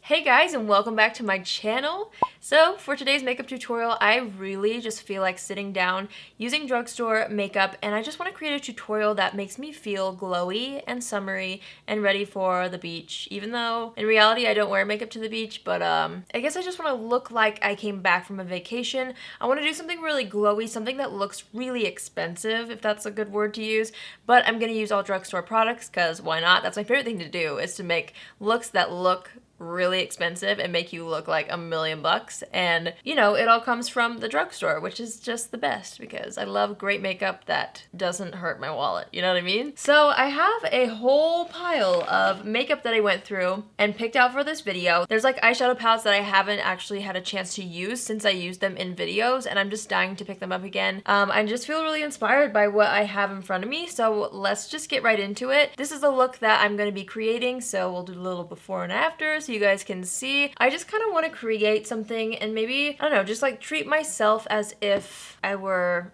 Hey guys, and welcome back to my channel. So for today's makeup tutorial, I really just feel like sitting down using drugstore makeup, and I just want to create a tutorial that makes me feel glowy and summery and ready for the beach. Even though in reality I don't wear makeup to the beach, but I guess I just want to look like I came back from a vacation. I want to do something really glowy, something that looks really expensive, if that's a good word to use, but I'm going to use all drugstore products because why not? That's my favorite thing to do, is to make looks that look really expensive and make you look like $1,000,000. And you know, it all comes from the drugstore, which is just the best because I love great makeup that doesn't hurt my wallet, you know what I mean? So I have a whole pile of makeup that I went through and picked out for this video. There's like eyeshadow palettes that I haven't actually had a chance to use since I used them in videos, and I'm just dying to pick them up again. I just feel really inspired by what I have in front of me, so let's just get right into it. This is a look that I'm going to be creating, so we'll do a little before and after so you guys can see. I just kind of want to create something and maybe, I don't know, just like treat myself as if I were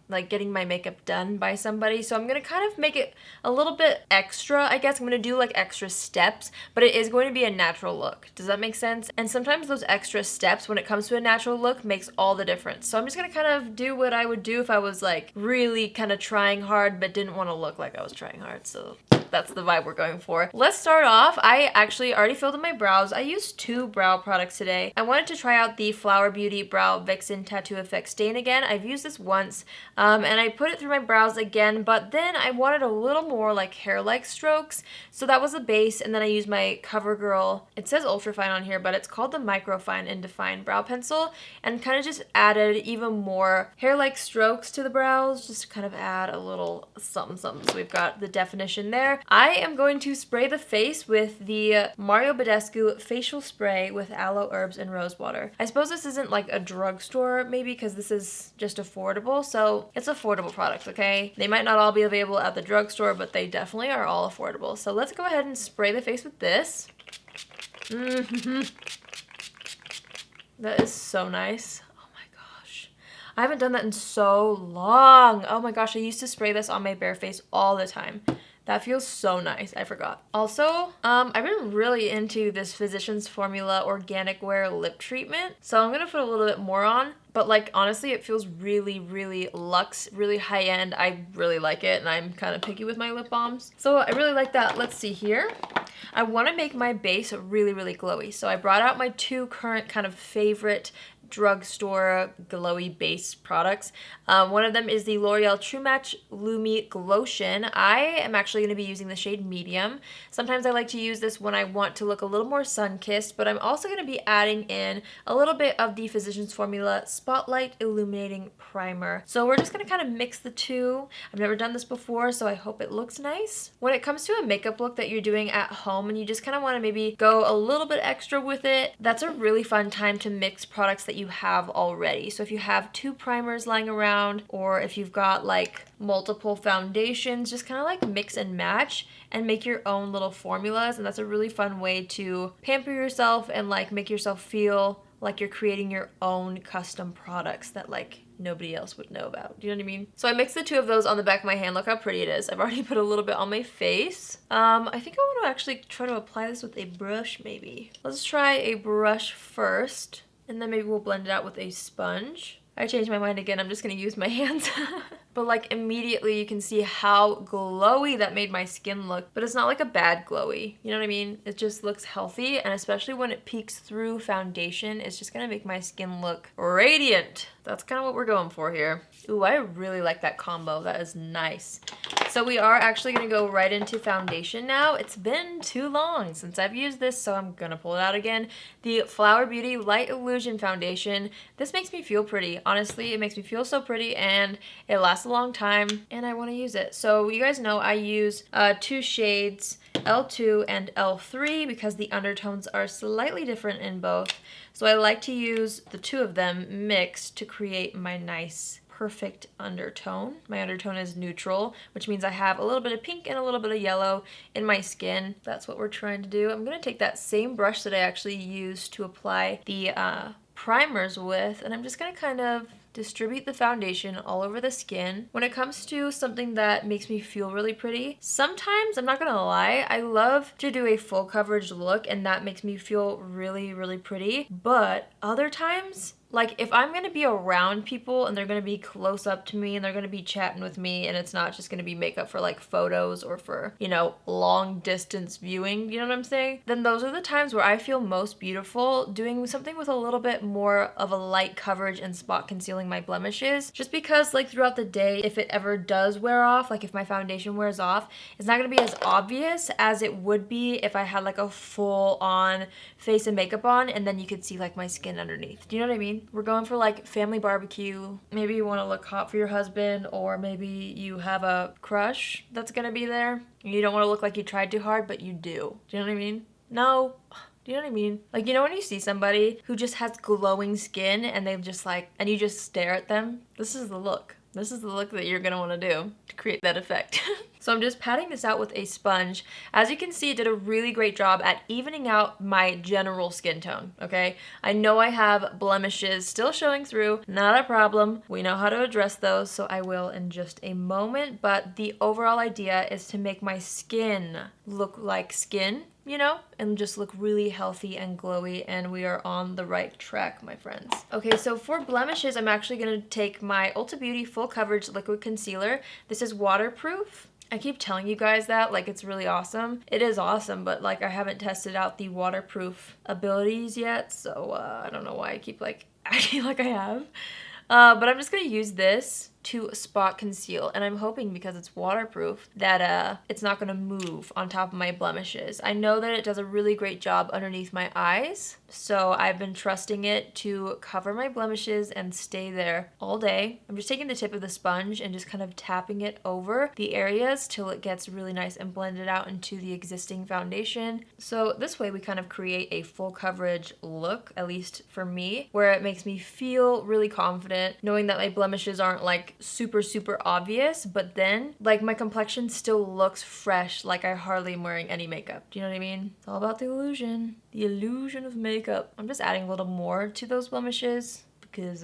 like getting my makeup done by somebody. So I'm going to kind of make it a little bit extra, I guess. I'm going to do like extra steps, but it is going to be a natural look. Does that make sense? And sometimes those extra steps when it comes to a natural look makes all the difference. So I'm just going to kind of do what I would do if I was like really kind of trying hard but didn't want to look like I was trying hard. So that's the vibe we're going for. Let's start off. I actually already filled in my brows. I used 2 brow products today. I wanted to try out the Flower Beauty Brow Vixen Tattoo Effect Stain again. I've used this once and I put it through my brows again, but then I wanted a little more like hair-like strokes. So that was the base, and then I used my CoverGirl, it says Ultra Fine on here, but it's called the Micro Fine and Define Brow Pencil, and kind of just added even more hair-like strokes to the brows, just to kind of add a little something something. So we've got the definition there. I am going to spray the face with the Mario Badescu facial spray with aloe, herbs, and rose water. I suppose this isn't like a drugstore maybe because this is just affordable, so it's affordable products, okay? They might not all be available at the drugstore, but they definitely are all affordable. So let's go ahead and spray the face with this. That is so nice. I haven't done that in so long. Oh my gosh, I used to spray this on my bare face all the time. That feels so nice. I forgot. Also, I've been really into this Physicians Formula Organic Wear Lip Treatment. So I'm gonna put a little bit more on. But like, honestly, it feels really, really luxe, really high-end. I really like it, and I'm kind of picky with my lip balms. So I really like that. Let's see here. I want to make my base really, really glowy. So I brought out my 2 current kind of favorite drugstore glowy base products. One of them is the L'Oreal True Match Lumi Glotion. I am actually going to be using the shade medium. Sometimes I like to use this when I want to look a little more sun-kissed, but I'm also going to be adding in a little bit of the Physicians Formula Spotlight Illuminating Primer. So we're just going to kind of mix the two. I've never done this before, so I hope it looks nice. When it comes to a makeup look that you're doing at home and you just kind of want to maybe go a little bit extra with it, that's a really fun time to mix products that you have already. So if you have 2 primers lying around, or if you've got like multiple foundations, just kind of like mix and match and make your own little formulas. And that's a really fun way to pamper yourself and like make yourself feel like you're creating your own custom products that like nobody else would know about. Do you know what I mean? So I mixed the 2 of those on the back of my hand. Look how pretty it is. I've already put a little bit on my face. I think I want to actually try to apply this with a brush maybe. Let's try a brush first, and then maybe we'll blend it out with a sponge. I changed my mind again. I'm just gonna use my hands. But like immediately you can see how glowy that made my skin look. But it's not like a bad glowy. You know what I mean? It just looks healthy, and especially when it peeks through foundation, it's just gonna make my skin look radiant. That's kind of what we're going for here. Ooh, I really like that combo. That is nice. So we are actually gonna go right into foundation now. It's been too long since I've used this, so I'm gonna pull it out again. The Flower Beauty Light Illusion Foundation. This makes me feel pretty. Honestly, it makes me feel so pretty, and it lasts a long time, and I want to use it. So you guys know I use 2 shades, L2 and L3, because the undertones are slightly different in both. So I like to use the 2 of them mixed to create my nice perfect undertone. My undertone is neutral, which means I have a little bit of pink and a little bit of yellow in my skin. That's what we're trying to do. I'm going to take that same brush that I actually used to apply the primers with, and I'm just going to kind of distribute the foundation all over the skin. When it comes to something that makes me feel really pretty, sometimes, I'm not gonna lie, I love to do a full coverage look and that makes me feel really, really pretty. But other times, like if I'm gonna be around people and they're gonna be close up to me and they're gonna be chatting with me and it's not just gonna be makeup for like photos or for, you know, long distance viewing, you know what I'm saying? Then those are the times where I feel most beautiful doing something with a little bit more of a light coverage and spot concealing my blemishes. Just because like throughout the day, if it ever does wear off, like if my foundation wears off, it's not gonna be as obvious as it would be if I had like a full on face and makeup on and then you could see like my skin underneath. Do you know what I mean? We're going for like family barbecue. Maybe you want to look hot for your husband, or maybe you have a crush that's gonna be there. You don't want to look like you tried too hard, but you do. Do you know what I mean? No. Do you know what I mean? Like, you know when you see somebody who just has glowing skin and they've just like, and you just stare at them? This is the look. This is the look that you're gonna wanna do to create that effect. So I'm just patting this out with a sponge. As you can see, it did a really great job at evening out my general skin tone, okay? I know I have blemishes still showing through, not a problem. We know how to address those, so I will in just a moment. But the overall idea is to make my skin look like skin, you know, and just look really healthy and glowy, and we are on the right track, my friends. Okay, so for blemishes, I'm actually gonna take my Ulta Beauty Full Coverage Liquid Concealer. This is waterproof. I keep telling you guys that, like it's really awesome. It is awesome, but like I haven't tested out the waterproof abilities yet, so I don't know why I keep like acting like I have. But I'm just gonna use this to spot conceal, and I'm hoping because it's waterproof that it's not gonna move on top of my blemishes. I know that it does a really great job underneath my eyes, so I've been trusting it to cover my blemishes and stay there all day. I'm just taking the tip of the sponge and just kind of tapping it over the areas till it gets really nice and blended out into the existing foundation. So this way we kind of create a full coverage look, at least for me, where it makes me feel really confident knowing that my blemishes aren't like super obvious, but then like my complexion still looks fresh, like I hardly am wearing any makeup. Do you know what I mean? It's all about the illusion of makeup. I'm just adding a little more to those blemishes because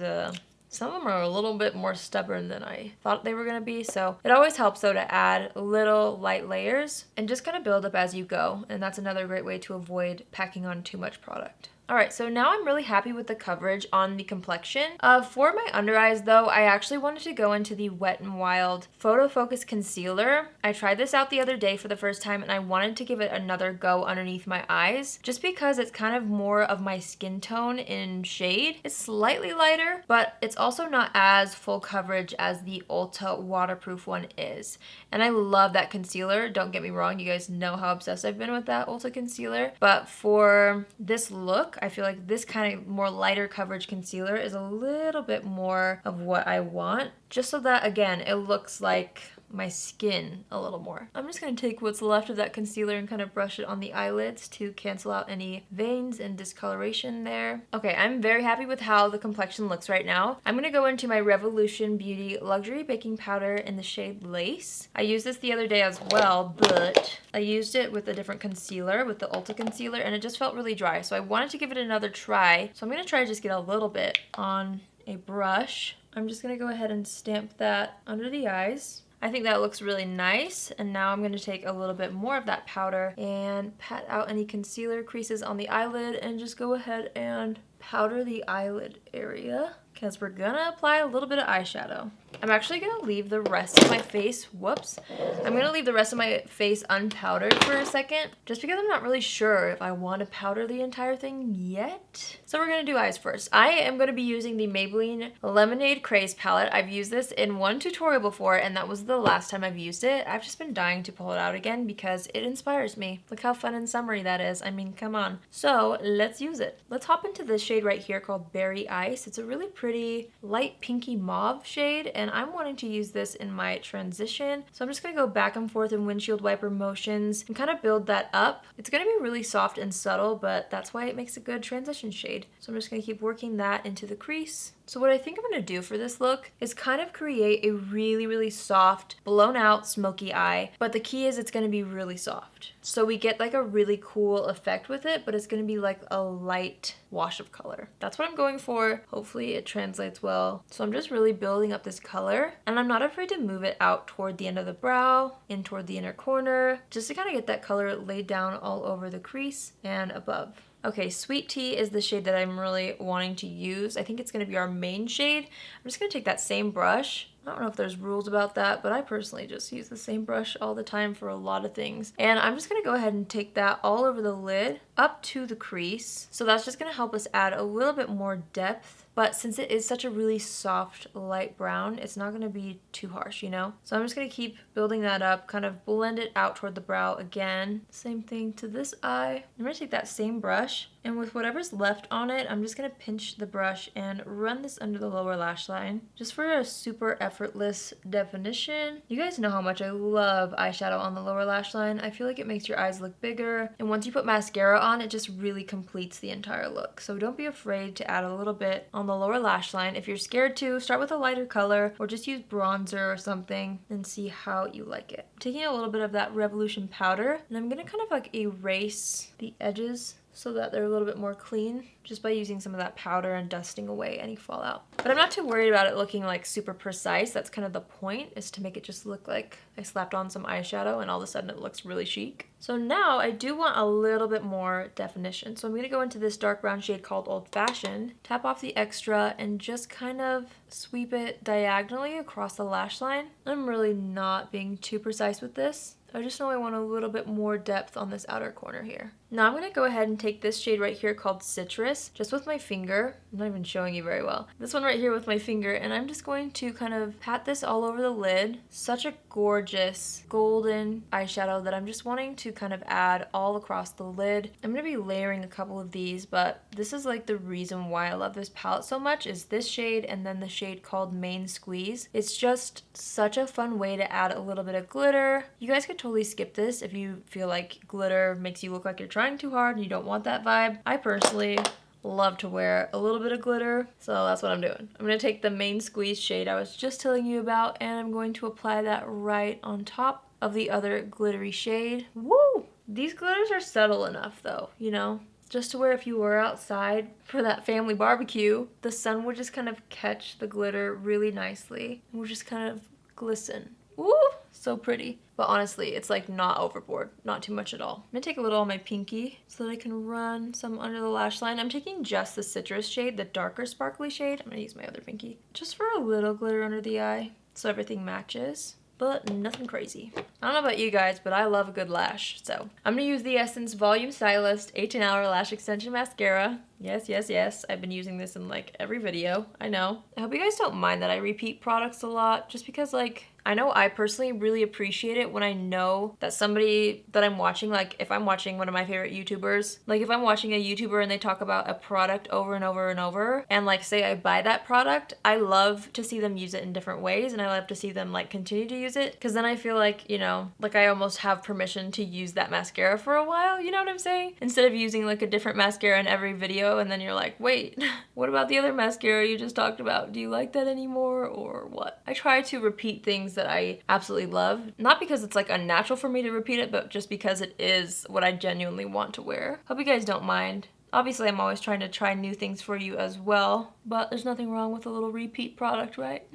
some of them are a little bit more stubborn than I thought they were gonna be, so it always helps though to add little light layers and just kind of build up as you go, and that's another great way to avoid packing on too much product. Alright, so now I'm really happy with the coverage on the complexion. For my under eyes though, I actually wanted to go into the Wet n Wild Photo Focus Concealer. I tried this out the other day for the first time and I wanted to give it another go underneath my eyes just because it's kind of more of my skin tone in shade. It's slightly lighter, but it's also not as full coverage as the Ulta waterproof one is. And I love that concealer. Don't get me wrong, you guys know how obsessed I've been with that Ulta concealer. But for this look, I feel like this kind of more lighter coverage concealer is a little bit more of what I want, just so that, again, it looks like my skin a little more. I'm just going to take what's left of that concealer and kind of brush it on the eyelids to cancel out any veins and discoloration there. Okay, I'm very happy with how the complexion looks right now. I'm going to go into my Revolution Beauty Luxury Baking Powder in the shade Lace. I used this the other day as well, but I used it with a different concealer, with the Ulta concealer, and it just felt really dry, so I wanted to give it another try. So I'm going to try to just get a little bit on a brush. I'm just going to go ahead and stamp that under the eyes. I think that looks really nice, and now I'm going to take a little bit more of that powder and pat out any concealer creases on the eyelid and just go ahead and powder the eyelid area because we're gonna apply a little bit of eyeshadow. I'm actually gonna leave the rest of my face, I'm gonna leave the rest of my face unpowdered for a second just because I'm not really sure if I want to powder the entire thing yet. So we're gonna do eyes first. I am gonna be using the Maybelline Lemonade Craze palette. I've used this in one tutorial before and that was the last time I've used it. I've just been dying to pull it out again because it inspires me. Look how fun and summery that is. I mean, come on. So let's use it. Let's hop into this shade right here called Berry Ice. It's a really pretty light pinky mauve shade, and and I'm wanting to use this in my transition. So I'm just gonna go back and forth in windshield wiper motions and kind of build that up. It's gonna be really soft and subtle, but that's why it makes a good transition shade. So I'm just gonna keep working that into the crease. So what I think I'm going to do for this look is kind of create a really, really soft, blown out, smoky eye. But the key is it's going to be really soft. So we get like a really cool effect with it, but it's going to be like a light wash of color. That's what I'm going for. Hopefully it translates well. So I'm just really building up this color, and I'm not afraid to move it out toward the end of the brow, in toward the inner corner, just to kind of get that color laid down all over the crease and above. Okay, Sweet Tea is the shade that I'm really wanting to use. I think it's going to be our main shade. I'm just going to take that same brush. I don't know if there's rules about that, but I personally just use the same brush all the time for a lot of things. And I'm just going to go ahead and take that all over the lid up to the crease. So that's just going to help us add a little bit more depth. But since it is such a really soft light brown, it's not going to be too harsh, you know? So I'm just going to keep building that up, kind of blend it out toward the brow again. Same thing to this eye. I'm going to take that same brush, and with whatever's left on it, I'm just going to pinch the brush and run this under the lower lash line, just for a super effortless definition. You guys know how much I love eyeshadow on the lower lash line. I feel like it makes your eyes look bigger, and once you put mascara on, it just really completes the entire look. So don't be afraid to add a little bit on the lower lash line. If you're scared to, start with a lighter color or just use bronzer or something and see how you like it. I'm taking a little bit of that Revolution powder, and I'm gonna kind of like erase the edges so that they're a little bit more clean, just by using some of that powder and dusting away any fallout. But I'm not too worried about it looking like super precise. That's kind of the point, is to make it just look like I slapped on some eyeshadow and all of a sudden it looks really chic. So now I do want a little bit more definition. So I'm gonna go into this dark brown shade called Old Fashioned, tap off the extra, and just kind of sweep it diagonally across the lash line. I'm really not being too precise with this. I just know I want a little bit more depth on this outer corner here. Now I'm going to go ahead and take this shade right here called Citrus, just with my finger. I'm not even showing you very well. This one right here with my finger, and I'm just going to kind of pat this all over the lid. Such a gorgeous golden eyeshadow that I'm just wanting to kind of add all across the lid. I'm going to be layering a couple of these, but this is like the reason why I love this palette so much, is this shade and then the shade called Main Squeeze. It's just such a fun way to add a little bit of glitter. You guys could totally skip this if you feel like glitter makes you look like you're trying too hard and you don't want that vibe. I personally love to wear a little bit of glitter, so that's what I'm doing. I'm going to take the Main Squeeze shade I was just telling you about, and I'm going to apply that right on top of the other glittery shade. Woo! These glitters are subtle enough though, you know? Just to where if you were outside for that family barbecue, the sun would just kind of catch the glitter really nicely and would just kind of glisten. Ooh, so pretty. But honestly, it's like not overboard, not too much at all. I'm gonna take a little on my pinky so that I can run some under the lash line. I'm taking just the Citrus shade, the darker sparkly shade. I'm gonna use my other pinky just for a little glitter under the eye so everything matches, but nothing crazy. I don't know about you guys, but I love a good lash. So I'm gonna use the Essence Volume Stylist 18-Hour Lash Extension Mascara. Yes, yes, yes. I've been using this in like every video. I know. I hope you guys don't mind that I repeat products a lot, just because like, I know I personally really appreciate it when I know that somebody that I'm watching, like if I'm watching one of my favorite YouTubers, like if I'm watching a YouTuber and they talk about a product over and over and over, and like say I buy that product, I love to see them use it in different ways, and I love to see them like continue to use it, because then I feel like, you know, like I almost have permission to use that mascara for a while, you know what I'm saying? Instead of using like a different mascara in every video, and then you're like, wait, what about the other mascara you just talked about? Do you like that anymore or what? I try to repeat things that I absolutely love, not because it's like unnatural for me to repeat it, but just because it is what I genuinely want to wear. Hope you guys don't mind. Obviously, I'm always trying to try new things for you as well, but there's nothing wrong with a little repeat product, right?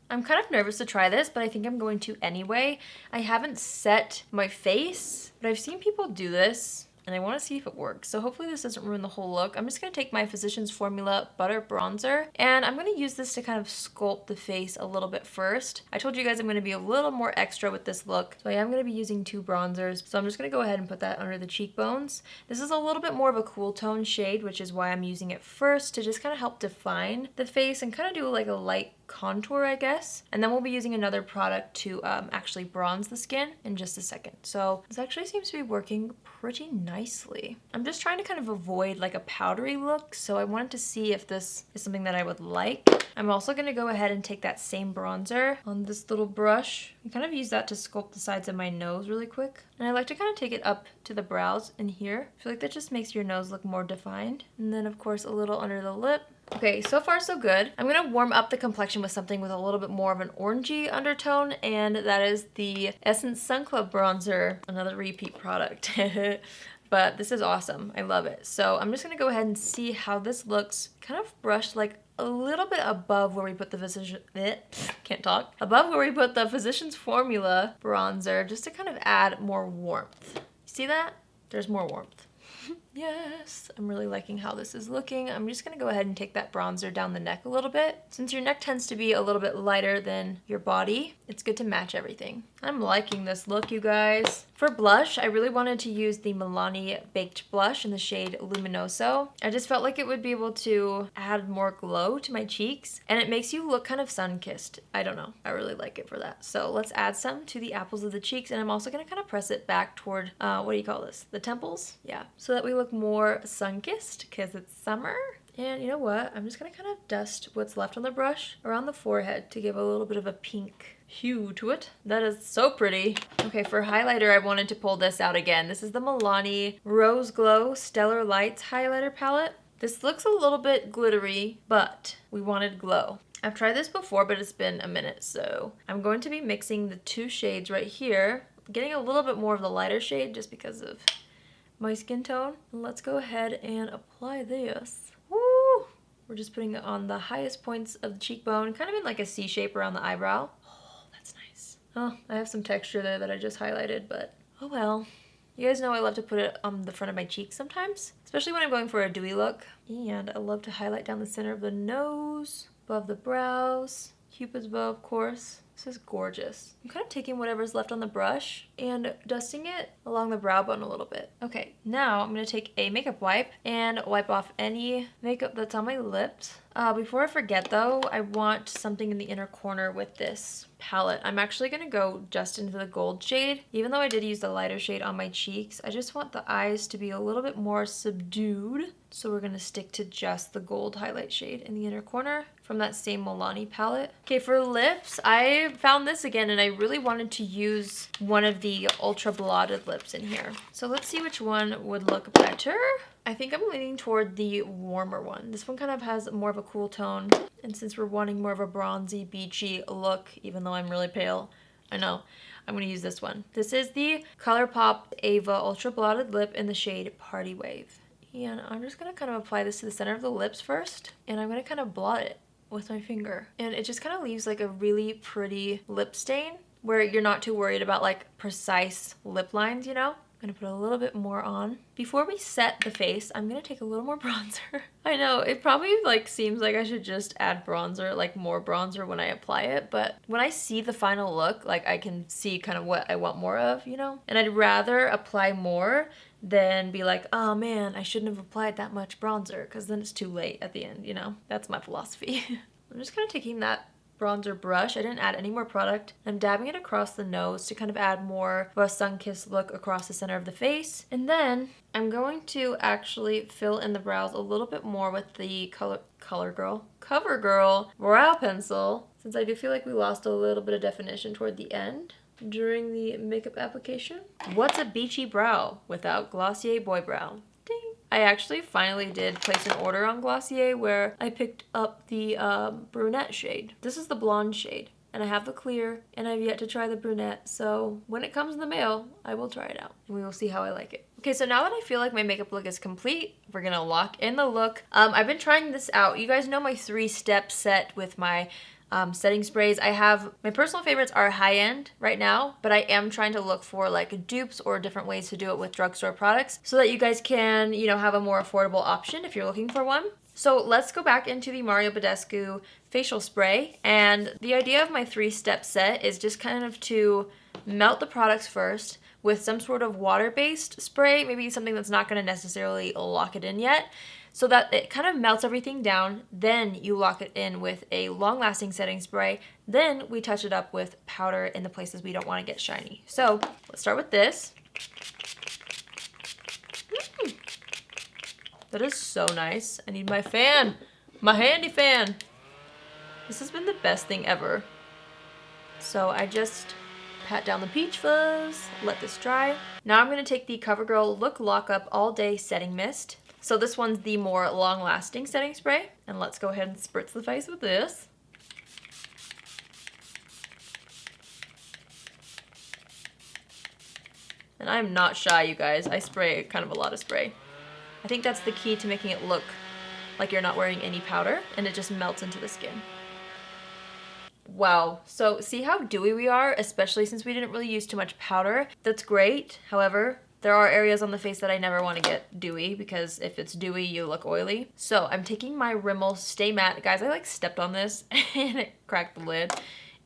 I'm kind of nervous to try this, but I think I'm going to anyway. I haven't set my face, but I've seen people do this, and I want to see if it works. So hopefully this doesn't ruin the whole look. I'm just going to take my Physicians Formula Butter Bronzer, and I'm going to use this to kind of sculpt the face a little bit first. I told you guys I'm going to be a little more extra with this look, so I am going to be using 2 bronzers. So I'm just going to go ahead and put that under the cheekbones. This is a little bit more of a cool tone shade, which is why I'm using it first, to just kind of help define the face and kind of do like a light contour, I guess. And then we'll be using another product to actually bronze the skin in just a second. So this actually seems to be working pretty nicely. I'm just trying to kind of avoid like a powdery look, so I wanted to see if this is something that I would like. I'm also going to go ahead and take that same bronzer on this little brush and kind of use that to sculpt the sides of my nose really quick. And I like to kind of take it up to the brows in here. I feel like that just makes your nose look more defined. And then of course a little under the lip. Okay, so far so good. I'm gonna warm up the complexion with something with a little bit more of an orangey undertone, and that is the Essence Sun Club bronzer, another repeat product. But this is awesome. I love it. So I'm just gonna go ahead and see how this looks. Kind of brushed like a little bit above where we put the above where we put the Physicians Formula bronzer, just to kind of add more warmth. You see that? There's more warmth. Yes, I'm really liking how this is looking. I'm just gonna go ahead and take that bronzer down the neck a little bit. Since your neck tends to be a little bit lighter than your body, it's good to match everything. I'm liking this look, you guys. For blush, I really wanted to use the Milani Baked Blush in the shade Luminoso. I just felt like it would be able to add more glow to my cheeks, and it makes you look kind of sun-kissed. I don't know, I really like it for that. So let's add some to the apples of the cheeks, and I'm also gonna kind of press it back toward, what do you call this? The temples? Yeah, so that we look more sun-kissed because it's summer. And you know what? I'm just gonna kind of dust what's left on the brush around the forehead to give a little bit of a pink hue to it. That is so pretty. Okay, for highlighter, I wanted to pull this out again. This is the Milani Rose Glow Stellar Lights highlighter palette. This looks a little bit glittery, but we wanted glow. I've tried this before, but it's been a minute, so I'm going to be mixing the two shades right here, getting a little bit more of the lighter shade just because of my skin tone. Let's go ahead and apply this. Woo! We're just putting it on the highest points of the cheekbone, kind of in like a C shape around the eyebrow. Oh, that's nice. Oh, I have some texture there that I just highlighted, but oh well. You guys know I love to put it on the front of my cheeks sometimes, especially when I'm going for a dewy look. And I love to highlight down the center of the nose, above the brows, Cupid's bow, of course. This is gorgeous. I'm kind of taking whatever's left on the brush and dusting it along the brow bone a little bit. Okay, now I'm going to take a makeup wipe and wipe off any makeup that's on my lips. Before I forget though, I want something in the inner corner with this palette. I'm actually going to go just into the gold shade. Even though I did use the lighter shade on my cheeks, I just want the eyes to be a little bit more subdued. So we're going to stick to just the gold highlight shade in the inner corner from that same Milani palette. Okay, for lips, I found this again and I really wanted to use one of the ultra blotted lips in here. So let's see which one would look better. I think I'm leaning toward the warmer one. This one kind of has more of a cool tone. And since we're wanting more of a bronzy, beachy look, even though I'm really pale, I know, I'm gonna use this one. This is the ColourPop Ava Ultra Blotted Lip in the shade Party Wave. And I'm just gonna kind of apply this to the center of the lips first, and I'm gonna kind of blot it with my finger. And it just kind of leaves like a really pretty lip stain where you're not too worried about like precise lip lines, you know? I'm gonna put a little bit more on. Before we set the face, I'm gonna take a little more bronzer. I know, it probably like seems like I should just add bronzer, like more bronzer when I apply it, but when I see the final look, like I can see kind of what I want more of, you know? And I'd rather apply more than be like, oh man, I shouldn't have applied that much bronzer, because then it's too late at the end, you know? That's my philosophy. I'm just kind of taking that bronzer brush. I didn't add any more product. I'm dabbing it across the nose to kind of add more of a sun-kissed look across the center of the face. And then I'm going to actually fill in the brows a little bit more with the CoverGirl brow pencil, since I do feel like we lost a little bit of definition toward the end during the makeup application. What's a beachy brow without Glossier Boy Brow? I actually finally did place an order on Glossier where I picked up the brunette shade. This is the blonde shade, and I have the clear, and I've yet to try the brunette, so when it comes in the mail, I will try it out, and we will see how I like it. Okay, so now that I feel like my makeup look is complete, we're gonna lock in the look. I've been trying this out. You guys know my 3-step set with my setting sprays. I have, my personal favorites are high-end right now, but I am trying to look for like dupes or different ways to do it with drugstore products so that you guys can, you know, have a more affordable option if you're looking for one. So let's go back into the Mario Badescu facial spray, and the idea of my 3-step set is just kind of to melt the products first with some sort of water-based spray, maybe something that's not going to necessarily lock it in yet. so that it kind of melts everything down. Then you lock it in with a long-lasting setting spray. Then we touch it up with powder in the places we don't want to get shiny. So let's start with this. That is so nice. I need my fan, my handy fan. This has been the best thing ever. So I just pat down the peach fuzz, let this dry. Now I'm going to take the CoverGirl Look Lock Up All Day Setting Mist. So this one's the more long-lasting setting spray. And let's go ahead and spritz the face with this. And I'm not shy, you guys. I spray kind of a lot of spray. I think that's the key to making it look like you're not wearing any powder, and it just melts into the skin. Wow, so see how dewy we are, especially since we didn't really use too much powder. That's great. However, there are areas on the face that I never want to get dewy, because if it's dewy, you look oily. So I'm taking my Rimmel Stay Matte. Guys, I like stepped on this and it cracked the lid.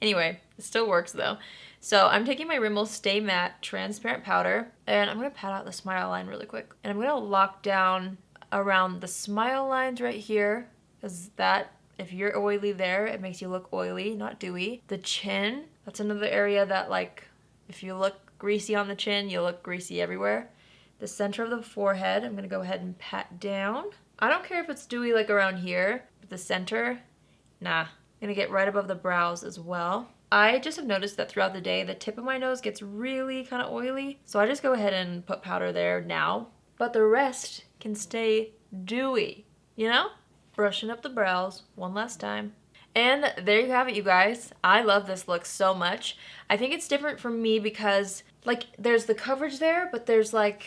Anyway, it still works though. So I'm taking my Rimmel Stay Matte Transparent Powder, and I'm going to pat out the smile line really quick. And I'm going to lock down around the smile lines right here, because that, if you're oily there, it makes you look oily, not dewy. The chin, that's another area that, like, if you look greasy on the chin, you look greasy everywhere. The center of the forehead, I'm going to go ahead and pat down. I don't care if it's dewy like around here, but the center, nah. I'm going to get right above the brows as well. I just have noticed that throughout the day, the tip of my nose gets really kind of oily. So I just go ahead and put powder there now. But the rest can stay dewy, you know? Brushing up the brows one last time. And there you have it, you guys. I love this look so much. I think it's different for me because, like, there's the coverage there, but there's, like,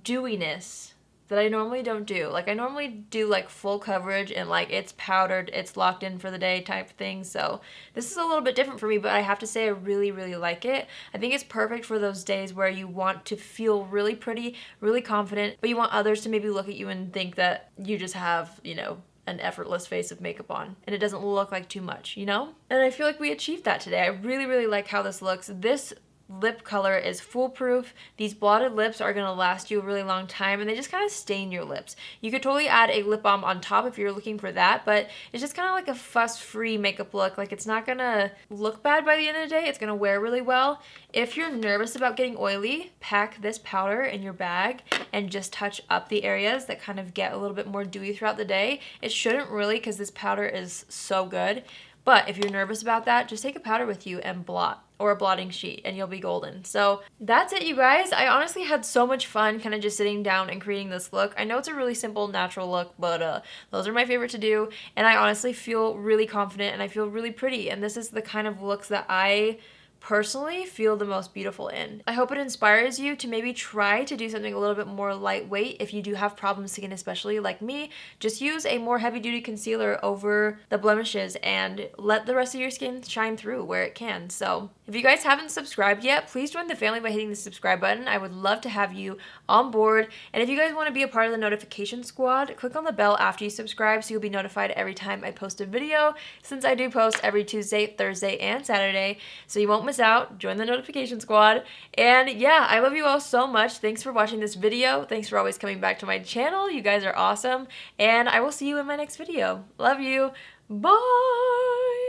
dewiness that I normally don't do. Like, I normally do, like, full coverage and, like, it's powdered, it's locked in for the day type thing. So this is a little bit different for me, but I have to say I really, really like it. I think it's perfect for those days where you want to feel really pretty, really confident, but you want others to maybe look at you and think that you just have, you know, an effortless face of makeup on, and it doesn't look like too much, you know? And I feel like we achieved that today. I really, really like how this looks. This lip color is foolproof. These blotted lips are going to last you a really long time, and they just kind of stain your lips. You could totally add a lip balm on top if you're looking for that, but it's just kind of like a fuss-free makeup look. Like, it's not going to look bad by the end of the day. It's going to wear really well. If you're nervous about getting oily, pack this powder in your bag and just touch up the areas that kind of get a little bit more dewy throughout the day. It shouldn't really, because this powder is so good. But if you're nervous about that, just take a powder with you and blot, or a blotting sheet, and you'll be golden. So that's it, you guys. I honestly had so much fun kind of just sitting down and creating this look. I know it's a really simple, natural look, but those are my favorite to do. And I honestly feel really confident and I feel really pretty. And this is the kind of looks that I personally feel the most beautiful in. I hope it inspires you to maybe try to do something a little bit more lightweight. If you do have problem skin, especially like me, just use a more heavy-duty concealer over the blemishes and let the rest of your skin shine through where it can. So if you guys haven't subscribed yet, please join the family by hitting the subscribe button. I would love to have you on board. And if you guys want to be a part of the notification squad, click on the bell after you subscribe so you'll be notified every time I post a video, since I do post every Tuesday, Thursday, and Saturday, so you won't miss out. Join the notification squad. And yeah, I love you all so much. Thanks for watching this video. Thanks for always coming back to my channel. You guys are awesome. And I will see you in my next video. Love you. Bye.